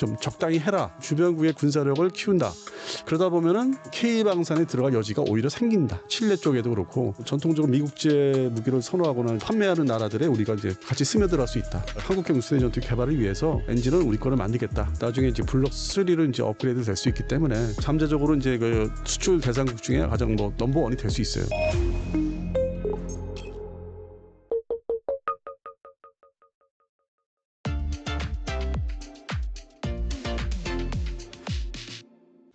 좀 적당히 해라. 주변국의 군사력을 키운다. 그러다 보면은 K방산에 들어갈 여지가 오히려 생긴다. 칠레 쪽에도 그렇고 전통적으로 미국제 무기를 선호하거나 판매하는 나라들에 우리가 이제 같이 스며들할 수 있다. 한국형 유수대 전투기 개발을 위해서 엔진은 우리 거를 만들겠다. 나중에 이제 블록 3를 이제 업그레이드 될 수 있기 때문에 잠재적으로 이제 그 수출 대상국 중에 가장 뭐 넘버 원이 될 수 있어요.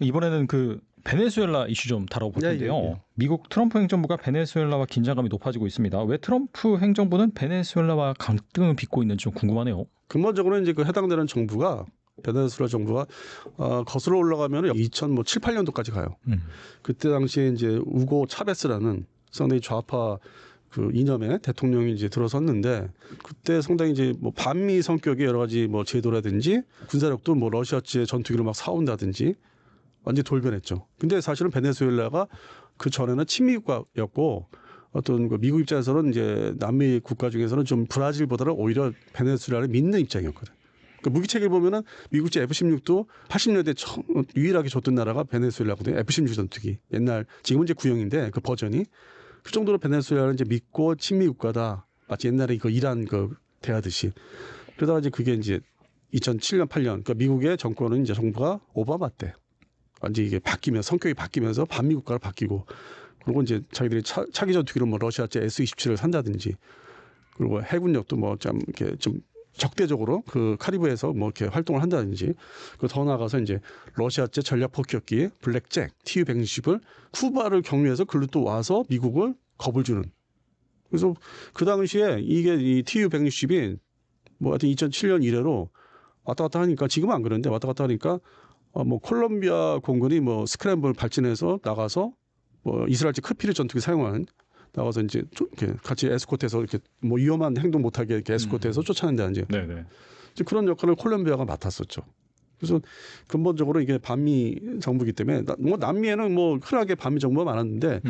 이번에는 그 베네수엘라 이슈 좀 다뤄볼 텐데요. 예. 미국 트럼프 행정부가 베네수엘라와 긴장감이 높아지고 있습니다. 왜 트럼프 행정부는 베네수엘라와 강등을 빚고 있는지 좀 궁금하네요. 근본적으로 이제 그 해당되는 정부가 베네수엘라 정부가 거슬러 올라가면 2007, 8년도까지 가요. 그때 당시에 이제 우고 차베스라는 상당히 좌파 그 이념의 대통령이 이제 들어섰는데 그때 상당히 이제 뭐 반미 성격의 여러 가지 뭐 제도라든지 군사력도 뭐 러시아제 전투기를 막 사온다든지 완전히 돌변했죠. 근데 사실은 베네수엘라가 그 전에는 친미국가였고 어떤 그 미국 입장에서는 이제 남미 국가 중에서는 좀 브라질보다는 오히려 베네수엘라를 믿는 입장이었거든. 그 무기 체계를 보면은 미국제 F-16도 80년대 유일하게 줬던 나라가 베네수엘라거든요. F-16 전투기. 옛날 지금은 이제 구형인데 그 버전이 그 정도로 베네수엘라를 이제 믿고 친미 국가다. 마치 옛날에 그 이란 그 대하듯이. 그러다가 이제 그게 이제 2007년 8년 그러니까 미국의 정권은 이제 정부가 오바마 때 완전히 이게 바뀌면서 성격이 바뀌면서 반미 국가로 바뀌고 그리고 이제 자기들이 차기 전투기로 뭐 러시아제 S-27을 산다든지 그리고 해군력도 뭐 좀 이렇게 좀 적대적으로 그 카리브해에서 뭐 이렇게 활동을 한다든지 그 더 나아가서 이제 러시아제 전략 폭격기 블랙잭 TU-160을 쿠바를 경유해서 글로 또 와서 미국을 겁을 주는. 그래서 그 당시에 이게 이 TU-160이 뭐 하여튼 2007년 이래로 왔다 갔다 하니까 지금은 안 그런데 왔다 갔다 하니까 뭐 콜롬비아 공군이 뭐 스크램블 발진해서 나가서 뭐 이스라엘제 크피르 전투기 사용하는 나가서 이제 이렇게 같이 에스코트해서 이렇게 뭐 위험한 행동 못하게 이렇게 에스코트해서 쫓아낸다든지 이제 그런 역할을 콜롬비아가 맡았었죠. 그래서 근본적으로 이게 반미 정부이기 때문에 뭐 남미에는 뭐 흔하게 반미 정부가 많았는데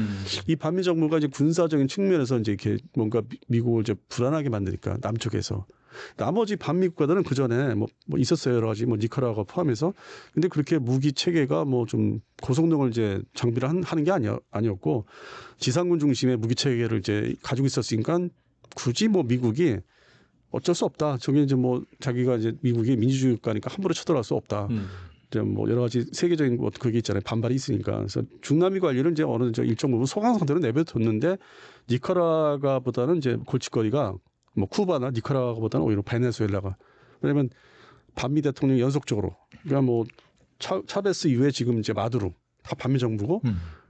이 반미 정부가 이제 군사적인 측면에서 이제 이렇게 뭔가 미국을 이제 불안하게 만드니까 남쪽에서 나머지 반미 국가들은 그 전에 뭐 있었어요 여러 가지 뭐 니카라과 포함해서 근데 그렇게 무기 체계가 뭐 좀 고성능을 이제 장비를 하는 게 아니었고 지상군 중심의 무기 체계를 이제 가지고 있었으니까 굳이 뭐 미국이 어쩔 수 없다. 저게 이제 뭐 자기가 이제 미국이 민주주의 국가니까 함부로 쳐들어갈 수 없다. 이제 뭐 여러 가지 세계적인 뭐 그게 있잖아요. 반발이 있으니까. 그래서 중남미 관리를 이제 어느 일정 부분 소강 상태로 내버려뒀는데 니카라과보다는 이제 골칫거리가 뭐 쿠바나 니카라과보다는 오히려 베네수엘라가 왜냐하면 반미 대통령이 연속적으로 그러니까 뭐 차베스 이후에 지금 이제 마두로 다 반미 정부고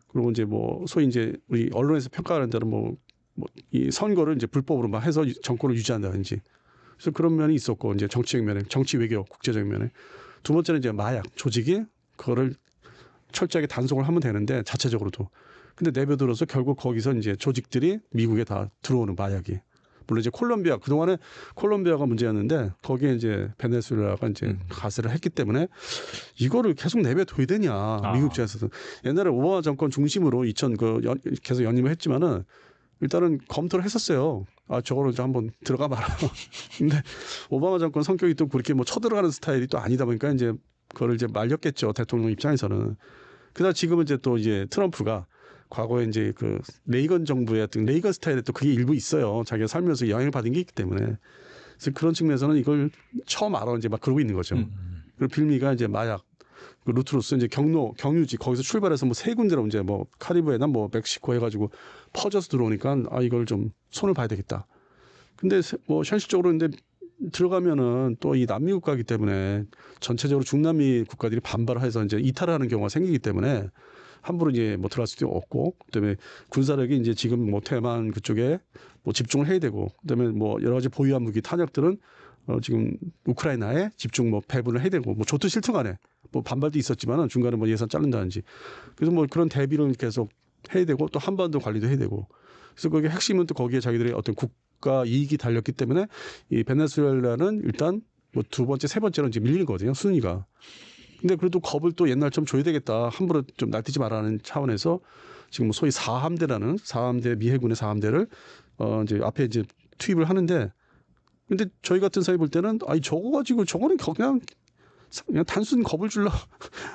그리고 이제 뭐 소위 이제 우리 언론에서 평가하는 대로 뭐 이 선거를 이제 불법으로 막 해서 정권을 유지한다든지 그래서 그런 면이 있었고 이제 정치적 면에 정치 외교 국제적 면에 두 번째는 이제 마약 조직이 그거를 철저하게 단속을 하면 되는데 자체적으로도 근데 내버려둬서 결국 거기서 이제 조직들이 미국에 다 들어오는 마약이 물론 이제 콜롬비아 그동안에 콜롬비아가 문제였는데 거기에 이제 베네수엘라가 이제 가세를 했기 때문에 이거를 계속 내버려둬야 되냐 미국 입장에서도 옛날에 오바마 정권 중심으로 계속 연임을 했지만은 일단은 검토를 했었어요. 저거를 이제 한번 들어가 봐라. 근데 오바마 정권 성격이 또 그렇게 뭐 쳐들어가는 스타일이 또 아니다 보니까 이제 그거를 이제 말렸겠죠. 대통령 입장에서는. 그러다 지금은 이제 또 이제 트럼프가 과거에 이제 그 레이건 정부의 어떤 레이건 스타일에 또 그게 일부 있어요. 자기가 살면서 영향을 받은 게 있기 때문에. 그래서 그런 측면에서는 이걸 처음 알아 이제 막 그러고 있는 거죠. 그리고 빌미가 이제 마약. 그 루트로스 이제 경유지 거기서 출발해서 뭐 세 군데로 이제 뭐 카리브해나 뭐 멕시코 해가지고 퍼져서 들어오니까 이걸 좀 손을 봐야 되겠다. 근데 뭐 현실적으로 근데 들어가면은 또 이 남미 국가이기 때문에 전체적으로 중남미 국가들이 반발해서 이제 이탈하는 경우가 생기기 때문에 함부로 이제 뭐 들어갈 수도 없고 그다음에 군사력이 이제 지금 뭐 대만 그쪽에 뭐 집중을 해야 되고 그다음에 뭐 여러 가지 보유한 무기 탄약들은 지금 우크라이나에 집중 뭐 배분을 해야 되고 뭐 좋든 싫든 간에 뭐 반발도 있었지만은 중간에 뭐 예산 자른다든지 그래서 뭐 그런 대비를 계속 해야 되고 또 한반도 관리도 해야 되고 그래서 거기에 핵심은 또 거기에 자기들의 어떤 국가 이익이 달렸기 때문에 이 베네수엘라는 일단 뭐 두 번째 세 번째로 이제 밀리는 거거든요 순위가. 근데 그래도 겁을 또 옛날처럼 줘야 되겠다 함부로 좀 날뛰지 말라는 차원에서 지금 소위 4함대 미 해군의 4함대를 이제 앞에 이제 투입을 하는데 근데 저희 같은 사람이 볼 때는 저거 가지고 저거는 그냥 그냥 단순 겁을 줄러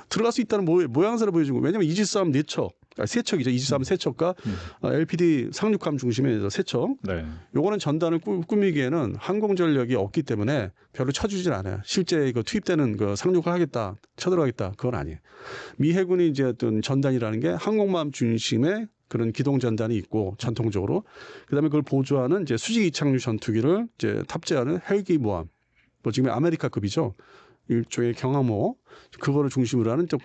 들어갈 수 있다는 모양새를 보여준 거예요. 왜냐하면 이지스함 4척, 세척이죠. 이지스함 3척과 LPD 상륙함 중심의 3척. 네. 요거는 전단을 꾸미기에는 항공전력이 없기 때문에 별로 쳐주질 않아요. 실제 그 투입되는 그 상륙을 하겠다, 쳐들어가겠다 그건 아니에요. 미 해군이 이제 어떤 전단이라는 게 항공모함 중심의 그런 기동 전단이 있고 전통적으로 그다음에 그걸 보조하는 이제 수직 이착륙 전투기를 이제 탑재하는 헬기 모함, 뭐 지금 아메리카급이죠. 일종의 경항모 그거를 중심으로 하는 또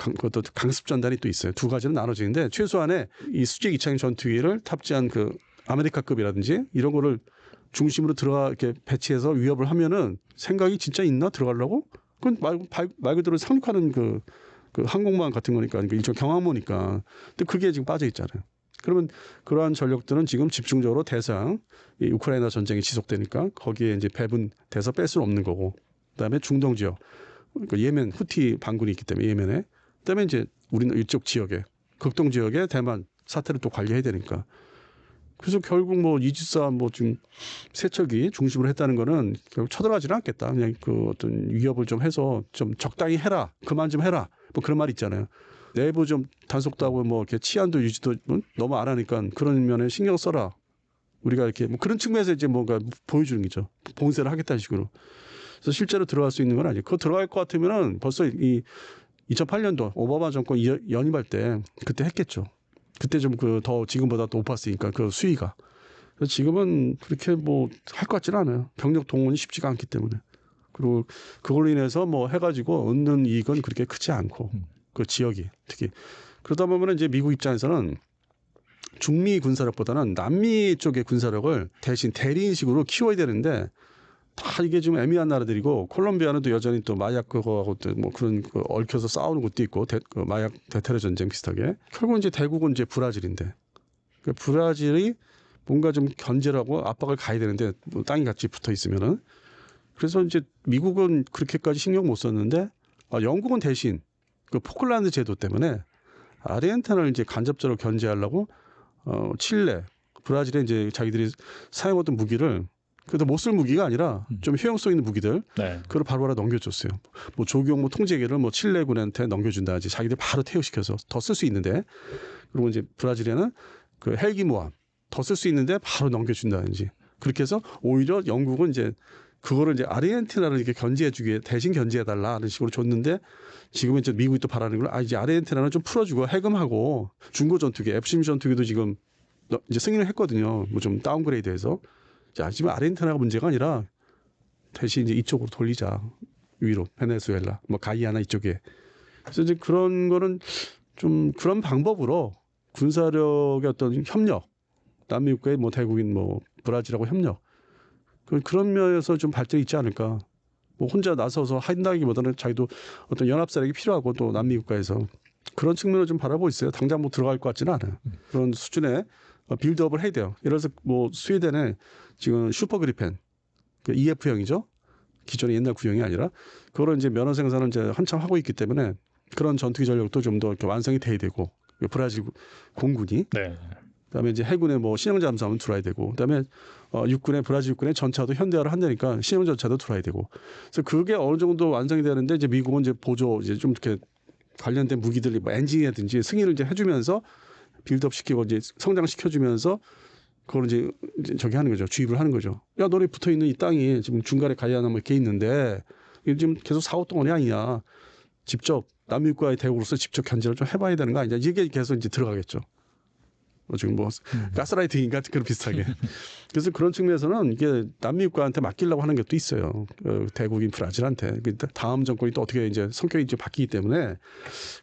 강습 전단이 또 있어요. 두 가지는 나눠지는데 최소한의 이 수직 이착륙 전투기를 탑재한 그 아메리카급이라든지 이런 거를 중심으로 들어가 이렇게 배치해서 위협을 하면은 생각이 진짜 있나 들어가려고? 그건 말 그대로 상륙하는 그 항공모함 같은 거니까 일종 경항모니까. 근데 그게 지금 빠져 있잖아요. 그러면 그러한 전력들은 지금 집중적으로 대상 이 우크라이나 전쟁이 지속되니까 거기에 이제 배분돼서 뺄 수는 없는 거고. 그다음에 중동 지역, 그 예멘 후티 반군이 있기 때문에 예멘에. 그다음에 이제 우리는 이쪽 지역에 극동 지역에 대만 사태를 또 관리해야 되니까. 그래서 결국 뭐 이지스함 뭐 지금 세척이 중심으로 했다는 거는 결국 쳐들어가지는 않겠다. 그냥 그 어떤 위협을 좀 해서 좀 적당히 해라, 그만 좀 해라. 뭐 그런 말 있잖아요. 내부 좀 단속도 하고 뭐 이렇게 치안도 유지도 너무 안 하니까 그런 면에 신경 써라. 우리가 이렇게 뭐 그런 측면에서 이제 뭔가 보여주는 거죠. 봉쇄를 하겠다는 식으로. 그래서 실제로 들어갈 수 있는 건 아니에요. 그거 들어갈 것 같으면은 벌써 이 2008년도 오바마 정권 연임할 때 그때 했겠죠. 그때 좀 그 더 지금보다 더 높았으니까 그 수위가. 그래서 지금은 그렇게 뭐 할 것 같지는 않아요. 병력 동원이 쉽지가 않기 때문에. 그리고 그걸로 인해서 뭐 해가지고 얻는 이익은 그렇게 크지 않고 그 지역이 특히 그러다 보면 이제 미국 입장에서는 중미 군사력보다는 남미 쪽의 군사력을 대신 대리인식으로 키워야 되는데 다 이게 좀 애매한 나라들이고 콜롬비아는 또 여전히 또 마약 그거하고 또 뭐 그런 그 얽혀서 싸우는 것도 있고 그 마약 대테러 전쟁 비슷하게 결국은 이제 대국은 이제 브라질인데 그 브라질이 뭔가 좀 견제를 하고 압박을 가야 되는데 뭐 땅이 같이 붙어 있으면은 그래서 이제 미국은 그렇게까지 신경 못 썼는데 영국은 대신 그 포클란드 제도 때문에 아르헨티나를 이제 간접적으로 견제하려고 칠레, 브라질에 이제 자기들이 사용하던 무기를 그래도 못 쓸 무기가 아니라 좀 효용성 있는 무기들 네. 그걸 바로 넘겨줬어요. 뭐 조경모 통제기를 뭐 칠레군한테 넘겨준다든지 자기들 바로 퇴역시켜서 더 쓸 수 있는데 그리고 이제 브라질에는 그 헬기 모함 더 쓸 수 있는데 바로 넘겨준다든지 그렇게 해서 오히려 영국은 이제 그거를 이제 아르헨티나를 이렇게 견제해주기에 대신 견제해달라는 식으로 줬는데 지금은 이제 미국이 또 바라는 걸 이제 아르헨티나는 좀 풀어주고 해금하고 중고 전투기 F-16 전투기도 지금 이제 승인을 했거든요. 뭐 좀 다운그레이드해서. 자, 지금 아르헨티나가 문제가 아니라 대신 이제 이쪽으로 돌리자. 위로 베네수엘라, 뭐 가이아나 이쪽에. 그래서 이제 그런 거는 좀 그런 방법으로 군사력의 어떤 협력, 남미 국가의 뭐 대국인 뭐 브라질하고 협력 그런 면에서 좀 발전이 있지 않을까. 뭐 혼자 나서서 한다기보다는 자기도 어떤 연합세력이 필요하고 또 남미 국가에서 그런 측면을 좀 바라보고 있어요. 당장 뭐 들어갈 것 같지는 않아요. 그런 수준의 빌드업을 해야 돼요. 예를 들어서 뭐 스웨덴에 지금 슈퍼 그리펜 그 EF형이죠. 기존의 옛날 구형이 아니라 그거를 이제 면허 생산을 이제 한참 하고 있기 때문에 그런 전투기 전력도 좀 더 완성이 돼야 되고 브라질 공군이 네. 그다음에 이제 해군의 뭐 신형 잠수함은 들어와야 되고 그다음에 육군의 브라질 육군의 전차도 현대화를 한다니까 신형 전차도 들어와야 되고 그래서 그게 어느 정도 완성이 되는데 이제 미국은 이제 보조 이제 좀 이렇게 관련된 무기들 뭐 엔진이라든지 승인을 이제 해주면서 빌드업 시키고 이제 성장시켜주면서 그걸 이제 저기 하는 거죠. 주입을 하는 거죠. 야, 너네 붙어 있는 이 땅이 지금 중간에 가야나 뭐 이렇게 있는데 이게 지금 계속 사고 동안이 아니냐. 직접 남미 국가의 대국으로서 직접 견제를 좀 해봐야 되는 거 아니냐. 이게 계속 이제 들어가겠죠. 지금 뭐 가스라이팅인가 그런 비슷하게. 그래서 그런 측면에서는 이게 남미 국가한테 맡기려고 하는 것도 있어요. 대국인 브라질한테. 다음 정권이 또 어떻게 이제 성격이 이제 바뀌기 때문에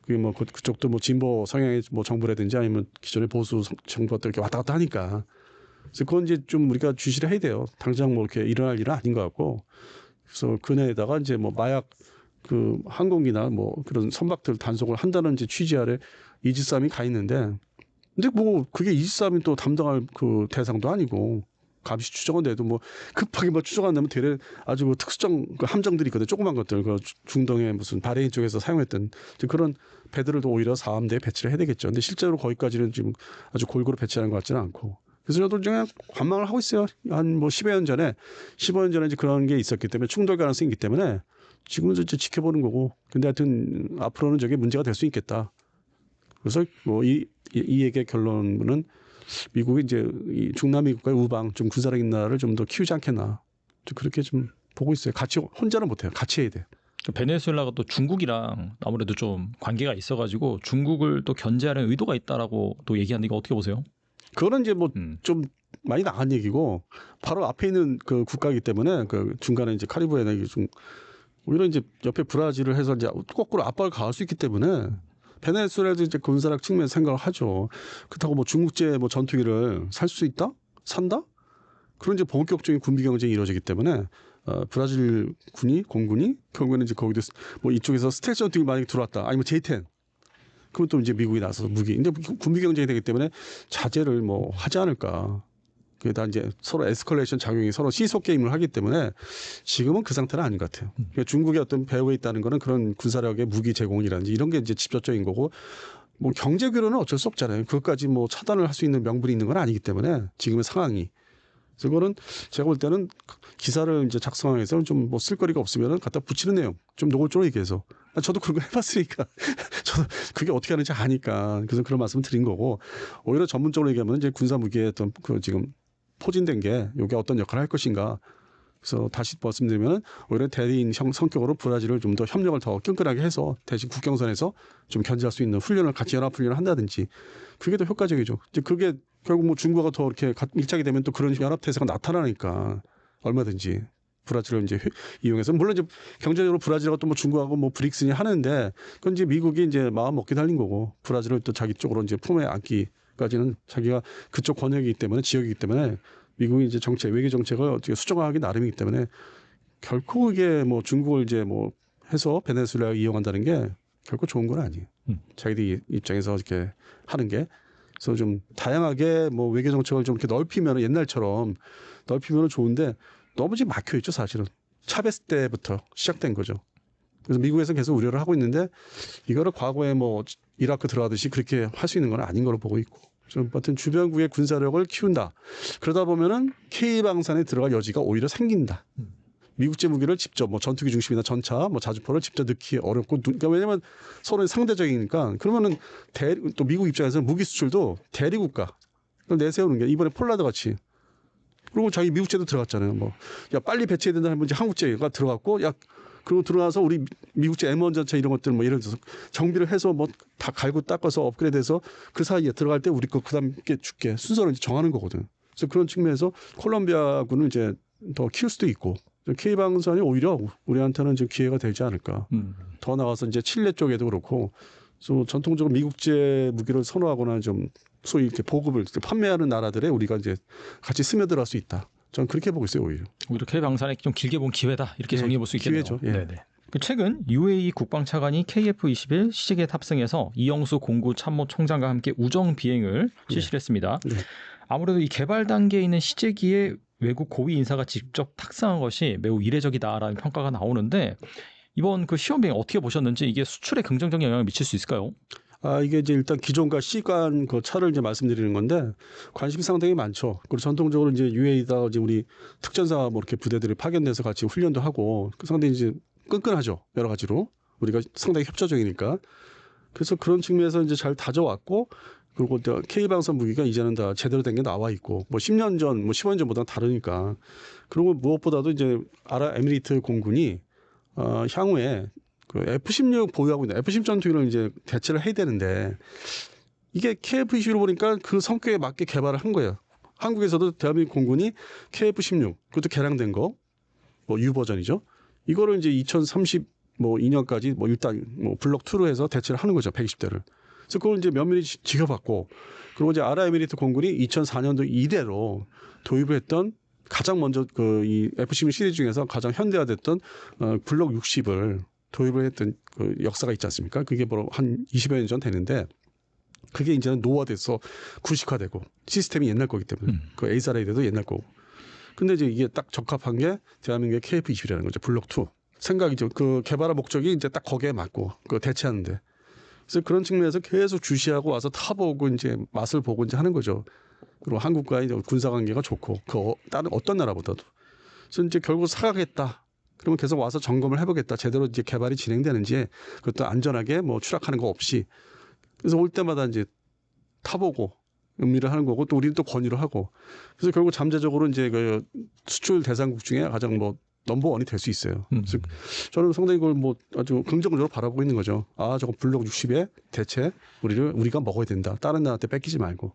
그게 뭐 그쪽도 뭐 진보 성향의 뭐 정부라든지 아니면 기존의 보수 정부가 이렇게 왔다 갔다 하니까. 그래서 그건 이제 좀 우리가 주시를 해야 돼요. 당장 뭐 이렇게 일어날 일은 아닌 것 같고. 그래서 근해에다가 이제 뭐 마약 그 항공기나 뭐 그런 선박들 단속을 한다는 이제 취지 아래 이지스함이 가 있는데 근데 뭐 그게 이지스함이 또 담당할 그 대상도 아니고 감시 추정은 돼도 뭐 급하게 뭐 추정 안 되면 되레 아주 뭐 특수정 그 함정들이 있거든. 조그만 것들 그 중동의 무슨 바레인 쪽에서 사용했던 그런 배들을 또 오히려 사함대에 배치를 해야 되겠죠. 근데 실제로 거기까지는 지금 아주 골고루 배치하는 것 같지는 않고. 그래서 저도 그냥 관망을 하고 있어요. 한 뭐 15년 전에 이제 그런 게 있었기 때문에 충돌 가능성이 있기 때문에 지금은 이제 지켜보는 거고. 근데 하여튼 앞으로는 저게 문제가 될 수 있겠다. 그래서 뭐 이 얘기의 결론은 미국이 이제 이 중남미 국가의 우방 좀 군사력 있는 나라를 좀 더 키우지 않겠나. 좀 그렇게 좀 보고 있어요. 같이 혼자는 못해요. 같이 해야 돼. 베네수엘라가 또 중국이랑 아무래도 좀 관계가 있어가지고 중국을 또 견제하는 의도가 있다라고 또 얘기하는 거 어떻게 보세요? 그거는 이제 뭐 좀 많이 나간 얘기고 바로 앞에 있는 그 국가이기 때문에 그 중간에 이제 카리브해나 이게 좀 오히려 이제 옆에 브라질을 해서 이제 거꾸로 압박을 가할 수 있기 때문에 베네수엘라도 이제 군사력 측면 생각을 하죠. 그렇다고 뭐 중국제 뭐 전투기를 살 수 있다? 산다? 그런 이제 본격적인 군비 경쟁이 이루어지기 때문에 브라질 군이 공군이 결국에는 이제 거기도 뭐 이쪽에서 스텔스 전투기 만약에 들어왔다. 아니면 J-10 그럼 또 이제 미국이 나서서 무기. 근데 군비 경쟁이 되기 때문에 자제를 뭐 하지 않을까. 그게 다 이제 서로 에스컬레이션 작용이 서로 시소 게임을 하기 때문에 지금은 그 상태는 아닌 것 같아요. 그러니까 중국의 어떤 배후에 있다는 거는 그런 군사력의 무기 제공이라든지 이런 게 이제 직접적인 거고 뭐 경제 규로는 어쩔 수 없잖아요. 그것까지 뭐 차단을 할 수 있는 명분이 있는 건 아니기 때문에 지금의 상황이. 그래서 그거는 제가 볼 때는 기사를 이제 작성해서 좀 뭐 쓸거리가 없으면 갖다 붙이는 내용 좀 노골적으로 얘기해서 저도 그런 거 해봤으니까 저도 그게 어떻게 하는지 아니까 그래서 그런 말씀을 드린 거고 오히려 전문적으로 얘기하면 이제 군사 무기의 어떤 그 지금 포진된 게 이게 어떤 역할을 할 것인가. 그래서 다시 말씀드리면 오히려 대리인 성격으로 브라질을 좀 더 협력을 더 끈끈하게 해서 대신 국경선에서 좀 견제할 수 있는 훈련을 같이 연합 훈련을 한다든지 그게 더 효과적이죠. 이제 그게 결국 뭐 중국과 더 이렇게 밀착이 되면 또 그런 연합 태세가 나타나니까 얼마든지 브라질을 이제 이용해서 물론 이제 경제적으로 브라질하고 또 뭐 중국하고 뭐 브릭스니 하는데 그건 이제 미국이 이제 마음 먹기 달린 거고 브라질을 또 자기 쪽으로 이제 품에 안기까지는 자기가 그쪽 권역이기 때문에 지역이기 때문에 미국이 이제 정책 외교 정책을 어떻게 수정하기 나름이기 때문에 결코 이게 뭐 중국을 이제 뭐 해서 베네수엘라를 이용한다는 게 결코 좋은 건 아니에요. 자기들 입장에서 이렇게 하는 게 그래서 좀 다양하게 뭐 외교 정책을 좀 이렇게 넓히면 옛날처럼 넓히면 좋은데 너무 지금 막혀 있죠 사실은. 차베스 때부터 시작된 거죠. 그래서 미국에서 계속 우려를 하고 있는데 이거를 과거에 뭐 이라크 들어가듯이 그렇게 할 수 있는 건 아닌 걸로 보고 있고. 좀 같은 주변국의 군사력을 키운다. 그러다 보면은 K방산에 들어갈 여지가 오히려 생긴다. 미국제 무기를 직접 뭐 전투기 중심이나 전차, 뭐 자주포를 직접 넣기 어렵고 그러니까 왜냐면 서로 상대적이니까 그러면은 또 미국 입장에서 무기 수출도 대리국가 내세우는 게 이번에 폴라드 같이 그리고 자기 미국제도 들어갔잖아요. 뭐 야 빨리 배치해야 된다는 문제 한국제가 들어갔고 야 그리고 들어가서 우리 미국제 M1 전차 이런 것들 뭐 예를 들어서 정비를 해서 뭐 다 갈고 닦아서 업그레이드해서 그 사이에 들어갈 때 우리 거 그다음 게 줄게 순서를 이제 정하는 거거든. 그래서 그런 측면에서 콜롬비아군은 이제 더 키울 수도 있고 K방산이 오히려 우리한테는 이제 기회가 되지 않을까. 더 나가서 이제 칠레 쪽에도 그렇고 그래서 전통적으로 미국제 무기를 선호하거나 좀 소위 이렇게 보급을 판매하는 나라들에 우리가 이제 같이 스며들어갈 수 있다. 저는 그렇게 보고 있어요 오히려. 오히려 K방산에 좀 길게 본 기회다 이렇게 정리해 볼 수 있겠네요. 기회죠. 예. 네네. 최근 UAE 국방차관이 KF-21 시제기에 탑승해서 이영수 공구 참모총장과 함께 우정 비행을 실시를 했습니다. 네. 아무래도 이 개발 단계에 있는 시제기에 외국 고위 인사가 직접 탑승한 것이 매우 이례적이다라는 평가가 나오는데 이번 그 시험 비행 어떻게 보셨는지 이게 수출에 긍정적인 영향을 미칠 수 있을까요? 이게 이제 일단 기존과 시간 그 차를 이제 말씀드리는 건데 관심이 상당히 많죠. 그리고 전통적으로 이제 UAE다 이제 우리 특전사 뭐 이렇게 부대들이 파견돼서 같이 훈련도 하고 상당히 이제 끈끈하죠. 여러 가지로 우리가 상당히 협조적이니까. 그래서 그런 측면에서 이제 잘 다져왔고 그리고 K방산 무기가 이제는 다 제대로 된 게 나와 있고 뭐 10년 전, 뭐 15년 전보다는 다르니까. 그리고 무엇보다도 이제 아랍에미리트 공군이 향후에 그 F-16 보유하고 있는 F-16 전투기를 이제 대체를 해야 되는데 이게 KF-21로 보니까 그 성격에 맞게 개발을 한 거예요. 한국에서도 대한민국 공군이 KF-16 그것도 개량된 거, 뭐 U 버전이죠. 이거를 이제 2032년까지 뭐 일단 뭐 블록 2로 해서 대체를 하는 거죠. 120대를. 그래서 그걸 이제 면밀히 지켜봤고 그리고 이제 아랍에미리트 공군이 2004년도 이래로 도입을 했던 가장 먼저 그 이 F-16 시리즈 중에서 가장 현대화됐던 블록 60을 도입을 했던 그 역사가 있지 않습니까? 그게 바로 한 20여 년 전 되는데 그게 이제는 노화돼서 구식화되고 시스템이 옛날 거기 때문에 그 A사레이드도 옛날 거고. 근데 이제 이게 딱 적합한 게 대한민국의 KF-21이라는 거죠. 블록 2. 생각이죠. 그 개발의 목적이 이제 딱 거기에 맞고 그 대체하는데. 그래서 그런 측면에서 계속 주시하고 와서 타보고 이제 맛을 보고 이제 하는 거죠. 그리고 한국과의 군사 관계가 좋고 그 다른 어떤 나라보다도. 그래서 이제 결국 사가겠다. 그러면 계속 와서 점검을 해보겠다. 제대로 이제 개발이 진행되는지 그것도 안전하게 뭐 추락하는 거 없이. 그래서 올 때마다 이제 타보고 음미를 하는 거고 또 우리는 또 권유를 하고. 그래서 결국 잠재적으로 이제 그 수출 대상국 중에 가장 뭐 넘버원이 될 수 있어요. 그래서 저는 상당히 그걸 뭐 아주 긍정적으로 바라보고 있는 거죠. 아, 저거 블록 60에 대체 우리가 먹어야 된다. 다른 나라한테 뺏기지 말고.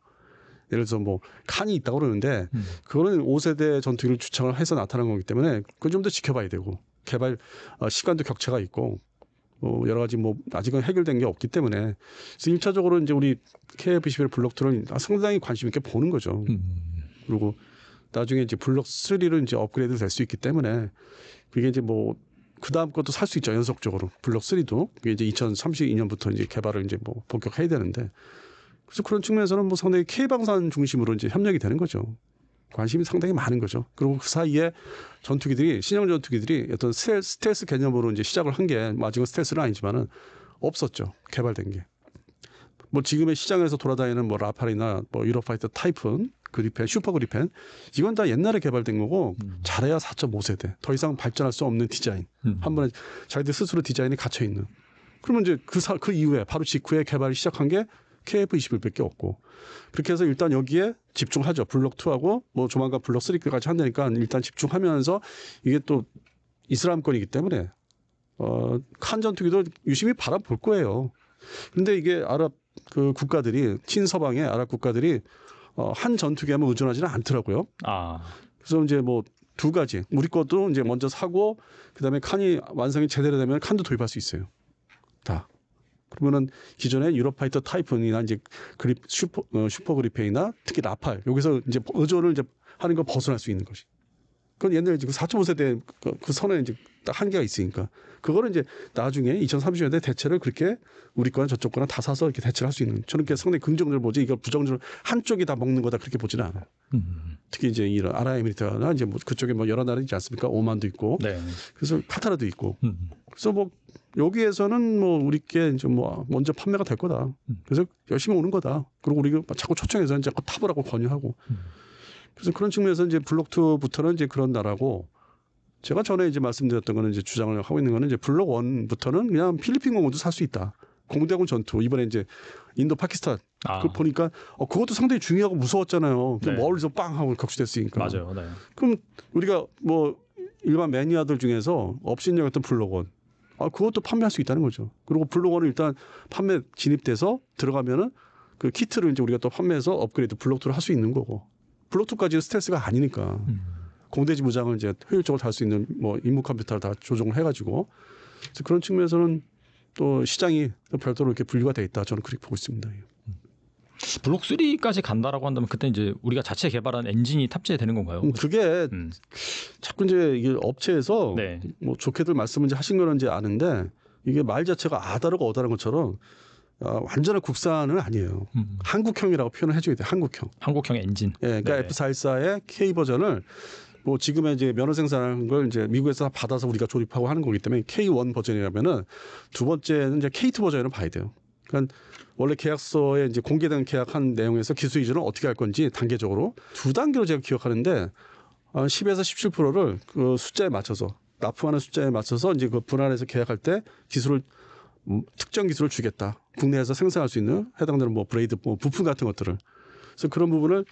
예를 들어서 뭐 칸이 있다고 그러는데 그거는 5세대 전투기를 주창을 해서 나타난 거기 때문에 그걸 좀 더 지켜봐야 되고 개발 시간도 격차가 있고 뭐 여러 가지 뭐 아직은 해결된 게 없기 때문에 그래서 1차적으로 이제 우리 KF-21 블록 2를 상당히 관심 있게 보는 거죠. 그리고 나중에 이제 블록 3로 이제 업그레이드 될 수 있기 때문에 그게 이제 뭐 그 다음 것도 살 수 있죠. 연속적으로 블록 3도 그게 이제 2032년부터 이제 개발을 이제 뭐 본격해야 되는데. 그래서 그런 측면에서는 뭐 상당히 K방산 중심으로 이제 협력이 되는 거죠. 관심이 상당히 많은 거죠. 그리고 그 사이에 전투기들이 신형 전투기들이 어떤 스텔스 개념으로 이제 시작을 한 게 아직은 스텔스는 아니지만은 없었죠. 개발된 게. 뭐 지금의 시장에서 돌아다니는 뭐 라팔이나 뭐 유로파이터 타이푼, 그리펜, 슈퍼 그리펜 이건 다 옛날에 개발된 거고 잘해야 4.5세대. 더 이상 발전할 수 없는 디자인. 한 번에 자기들 스스로 디자인이 갇혀 있는. 그러면 이제 그 이후에 바로 직후에 개발을 시작한 게 KF-21밖에 없고 그렇게 해서 일단 여기에 집중하죠. 블록 2하고 뭐 조만간 블록 3까지 한다니까 일단 집중하면서 이게 또 이슬람권이기 때문에 칸 전투기도 유심히 바라볼 거예요. 근데 이게 아랍 그 국가들이 친서방의 아랍 국가들이 한 전투기에만 의존하지는 않더라고요. 그래서 이제 뭐 두 가지 우리 것도 이제 먼저 사고 그다음에 칸이 완성이 제대로 되면 칸도 도입할 수 있어요. 다. 그러면은 기존의 유로파이터 타이푼이나 이제 슈퍼 그리펜이나 특히 라팔 여기서 이제 의존을 이제 하는 거 벗어날 수 있는 것이. 그건 옛날에 지금 4.5세대 그 선에 이제 딱 한계가 있으니까 그거를 이제 나중에 2030년대 대체를 그렇게 우리 거나 저쪽 거나 다 사서 이렇게 대체를 할 수 있는 저는 상당히 긍정적으로 보지 이거 부정적으로 한쪽이 다 먹는 거다 그렇게 보지는 않아요. 특히 이제 이런 아랍에미리트나 이제 뭐 그쪽에 뭐 여러 나라 있지 않습니까? 오만도 있고 네. 그래서 카타르도 있고 그래서 뭐 여기에서는 뭐 우리께 이제 뭐 먼저 판매가 될 거다. 그래서 열심히 오는 거다. 그리고 우리가 자꾸 초청해서 이제 타보라고 권유하고. 그래서 그런 측면에서 이제 블록 2부터는 이제 그런 나라고 제가 전에 이제 말씀드렸던 거는 이제 주장을 하고 있는 거는 이제 블록 1부터는 그냥 필리핀 공군도 살 수 있다. 공대공 전투 이번에 이제 인도 파키스탄 그 보니까 그것도 상당히 중요하고 무서웠잖아요. 네. 멀리서 빵 하고 격추됐으니까. 맞아요. 네. 그럼 우리가 뭐 일반 매니아들 중에서 업신여겼던 블록 1 그것도 판매할 수 있다는 거죠. 그리고 블록 1은 일단 판매 진입돼서 들어가면은 그 키트를 이제 우리가 또 판매해서 업그레이드 블록 2를 할 수 있는 거고. 블록 2까지는 스텔스가 아니니까 공대지 무장을 이제 효율적으로 할 수 있는 뭐 임무 컴퓨터를 다 조정을 해가지고 그래서 그런 측면에서는 또 시장이 또 별도로 이렇게 분류가 돼 있다. 저는 그렇게 보고 있습니다. 블록 3까지 간다라고 한다면 그때 이제 우리가 자체 개발한 엔진이 탑재되는 건가요? 그게 자꾸 이제 이게 업체에서 네. 뭐 좋게들 말씀을 이제 하신 거는 이제 아는데 이게 말 자체가 아다르고 어다른 것처럼 완전한 국산은 아니에요. 한국형이라고 표현을 해줘야 돼요. 한국형 엔진. 예, 그러니까 네. F414의 K 버전을 뭐 지금의 이제 면허 생산하는 걸 이제 미국에서 받아서 우리가 조립하고 하는 거기 때문에 K1 버전이라면은 두 번째는 이제 K2 버전을 봐야 돼요. 그러니까 원래 계약서에 이제 공개된 계약한 내용에서 기술 이전을 어떻게 할 건지 단계적으로 두 단계로 제가 기억하는데 10에서 17%를 그 숫자에 맞춰서 납품하는 숫자에 맞춰서 이제 그 분할해서 계약할 때 기술을 특정 기술을 주겠다. 국내에서 생산할 수 있는 해당되는 뭐 브레이드 뭐 부품 같은 것들을. 그래서 그런 부분을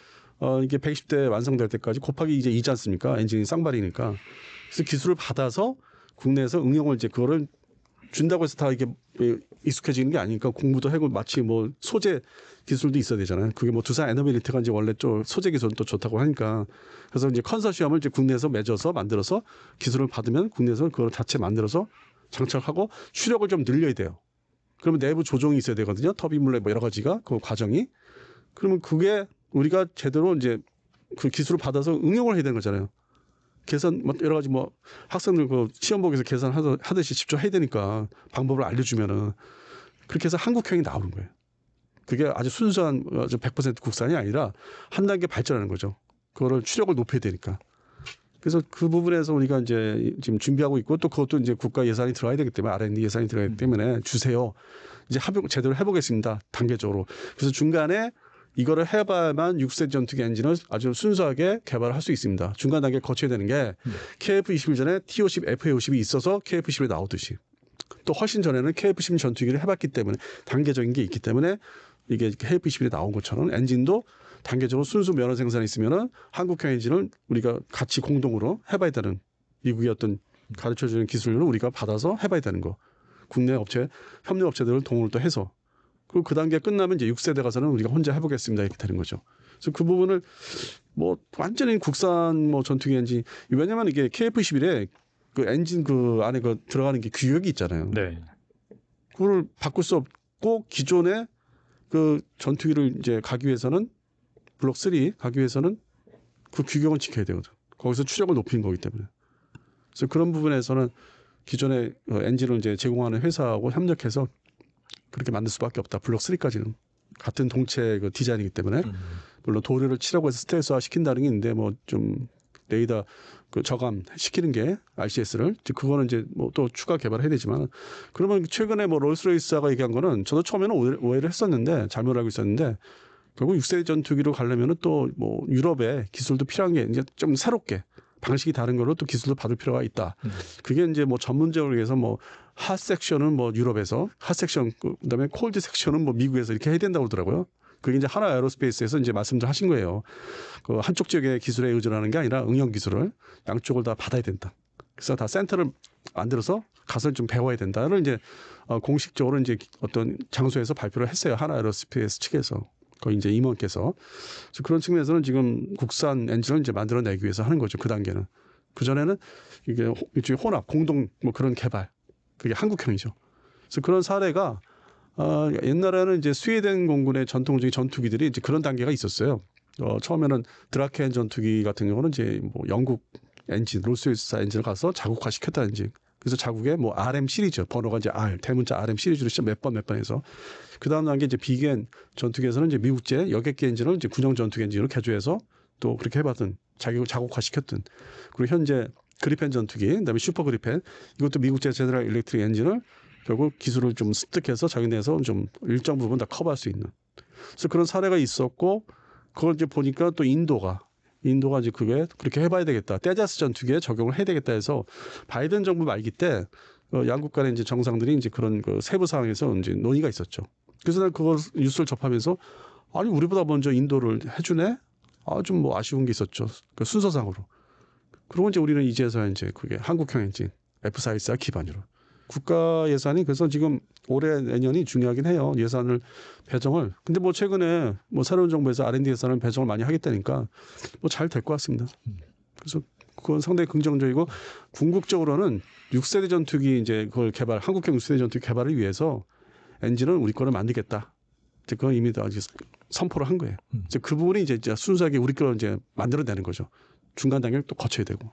이게 120대 완성될 때까지 곱하기 이제 2지 않습니까? 엔진이 쌍발이니까. 그래서 기술을 받아서 국내에서 응용을 이제 그거를 준다고 해서 다 이게 익숙해지는 게 아니니까 공부도 하고 마치 뭐 소재 기술도 있어야 되잖아요. 그게 뭐 두산 에너빌리티가 이제 원래 좀 소재 기술은 또 좋다고 하니까 그래서 이제 컨소시엄을 이제 국내에서 맺어서 만들어서 기술을 받으면 국내에서 그걸 자체 만들어서 장착하고 추력을 좀 늘려야 돼요. 그러면 내부 조종이 있어야 되거든요. 터빈물레 뭐 여러 가지가 그 과정이. 그러면 그게 우리가 제대로 이제 그 기술을 받아서 응용을 해야 되는 거잖아요. 계산 뭐 여러 가지 뭐 학생들 그 시험복에서 계산하듯이 직접 해야 되니까 방법을 알려주면은 그렇게 해서 한국형이 나오는 거예요. 그게 아주 순수한 100% 국산이 아니라 한 단계 발전하는 거죠. 그거를 추력을 높여야 되니까. 그래서 그 부분에서 우리가 이제 지금 준비하고 있고 또 그것도 이제 국가 예산이 들어가야 되기 때문에 R&D 예산이 들어가기 때문에 주세요. 이제 제대로 해보겠습니다. 단계적으로. 그래서 중간에 이거를 해봐야만 6세 전투기 엔진을 아주 순수하게 개발할 수 있습니다. 중간 단계 거쳐야 되는 게 KF-21 전에 T-50, FA-50이 있어서 KF-11이 나오듯이 또 훨씬 전에는 KF-10 전투기를 해봤기 때문에 단계적인 게 있기 때문에 이게 KF-21이 나온 것처럼 엔진도 단계적으로 순수 면허 생산이 있으면은 한국형 엔진을 우리가 같이 공동으로 해봐야 되는 미국의 어떤 가르쳐주는 기술을 우리가 받아서 해봐야 되는 거. 국내 업체, 협력 업체들을 동원을 또 해서 그리고 그 단계 끝나면 이제 6세대 가서는 우리가 혼자 해보겠습니다 이렇게 되는 거죠. 그래서 그 부분을 뭐 완전히 국산 뭐 전투기 엔진 왜냐하면 이게 KF-11에 그 엔진 그 안에 그 들어가는 게 규격이 있잖아요. 네. 그걸 바꿀 수 없고 기존의 그 전투기를 이제 가기 위해서는 블록 3 가기 위해서는 그 규격은 지켜야 되거든. 거기서 추력을 높이는 거기 때문에. 그래서 그런 부분에서는 기존의 엔진을 이제 제공하는 회사하고 협력해서 그렇게 만들 수밖에 없다. 블록 3까지는 같은 동체 그 디자인이기 때문에 물론 도료를 칠하고 해서 스트레스화 시킨다는 게 있는데 뭐 좀 레이더 그 저감 시키는 게 RCS를 그거는 이제 뭐 또 추가 개발해야 되지만 그러면 최근에 뭐 롤스로이스가 얘기한 거는 저도 처음에는 오해를 했었는데 잘못 알고 있었는데 결국 6세대 전투기로 가려면은 또 뭐 유럽의 기술도 필요한 게 이제 좀 새롭게 방식이 다른 걸로 또 기술도 받을 필요가 있다. 그게 이제 뭐 전문적으로 해서 뭐 핫 섹션은 뭐 유럽에서 핫 섹션 그다음에 콜드 섹션은 뭐 미국에서 이렇게 해야 된다고 그러더라고요. 그게 이제 하나 에어로스페이스에서 이제 말씀을 하신 거예요. 그 한쪽 지역의 기술에 의존하는 게 아니라 응용 기술을 양쪽을 다 받아야 된다. 그래서 다 센터를 만들어서 가서 좀 배워야 된다를 이제 공식적으로 이제 어떤 장소에서 발표를 했어요. 하나 에어로스페이스 측에서. 거의 이제 임원께서. 그래서 그런 측면에서는 지금 국산 엔진을 이제 만들어내기 위해서 하는 거죠. 그 단계는. 그전에는 이게 일종의 혼합, 공동 뭐 그런 개발. 그게 한국형이죠. 그래서 그런 사례가 옛날에는 이제 스웨덴 공군의 전통적인 전투기들이 이제 그런 단계가 있었어요. 처음에는 드라켄 전투기 같은 경우는 이제 뭐 영국 엔진, 롤스로이스 엔진을 가서 자국화 시켰다는 지 그래서 자국에 뭐 RM 시리즈 번호가 이제 R 대문자 RM 시리즈로 시작 몇 번 해서 그 다음 단계 이제 비겐 전투기에서는 이제 미국제 여객기 엔진을 이제 군용 전투기 엔진으로 개조해서 또 그렇게 해봤던 자국화 시켰던 그리고 현재 그리펜 전투기 그다음에 슈퍼 그리펜 이것도 미국제 제너럴 일렉트릭 엔진을 결국 기술을 좀 습득해서 자기 내에서 좀 일정 부분 다 커버할 수 있는 그래서 그런 사례가 있었고 그걸 이제 보니까 또 인도가 이제 그게 그렇게 해봐야 되겠다. 테자스 전투기에 적용을 해야 되겠다 해서 바이든 정부 말기 때 양국 간의 이제 정상들이 이제 그런 그 세부 사항에서 이제 논의가 있었죠. 그래서 난 그걸 뉴스를 접하면서 아니 우리보다 먼저 인도를 해주네. 좀 뭐 아쉬운 게 있었죠. 그 순서상으로. 그리고 이제 우리는 이제서야 이제 그게 한국형 엔진 F414 기반으로 국가 예산이 그래서 지금 올해 내년이 중요하긴 해요. 예산을 배정을. 근데 뭐 최근에 뭐 새로운 정부에서 R&D 예산을 배정을 많이 하겠다니까 뭐 잘 될 것 같습니다. 그래서 그건 상당히 긍정적이고 궁극적으로는 6세대 전투기 이제 그걸 한국형 6세대 전투기 개발을 위해서 엔진은 우리 거를 만들겠다. 이제 그건 이미 다 선포를 한 거예요. 이제 그 부분이 이제 순수하게 우리 거를 이제 만들어내는 거죠. 중간 단계를 또 거쳐야 되고.